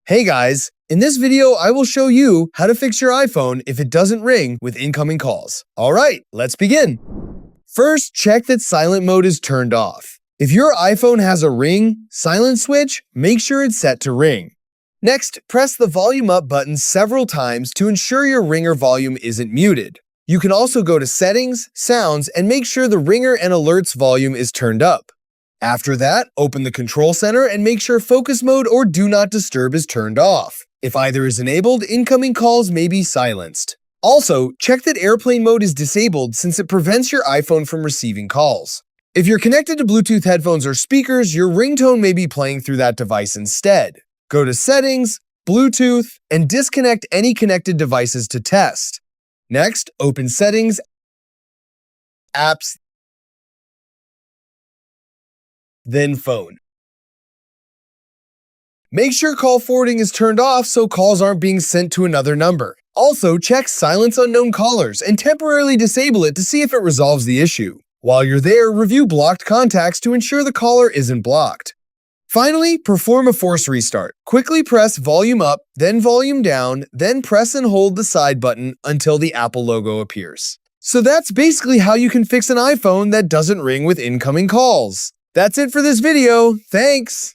Hey guys, in this video I will show you how to fix your iPhone if it doesn't ring with incoming calls. Alright, let's begin. First, check that silent mode is turned off. If your iPhone has a ring silent switch, make sure it's set to ring. Next, press the volume up button several times to ensure your ringer volume isn't muted. You can also go to Settings, Sounds, and make sure the ringer and alerts volume is turned up. After that, open the control center and make sure focus mode or do not disturb is turned off. If either is enabled, incoming calls may be silenced. Also, check that airplane mode is disabled since it prevents your iPhone from receiving calls. If you're connected to Bluetooth headphones or speakers, your ringtone may be playing through that device instead. Go to Settings, Bluetooth, and disconnect any connected devices to test. Next, open Settings, Apps, then Phone. Make sure call forwarding is turned off so calls aren't being sent to another number. Also, check Silence Unknown Callers and temporarily disable it to see if it resolves the issue. While you're there, review blocked contacts to ensure the caller isn't blocked. Finally, perform a force restart. Quickly press volume up, then volume down, then press and hold the side button until the Apple logo appears. So that's basically how you can fix an iPhone that doesn't ring with incoming calls. That's it for this video. Thanks!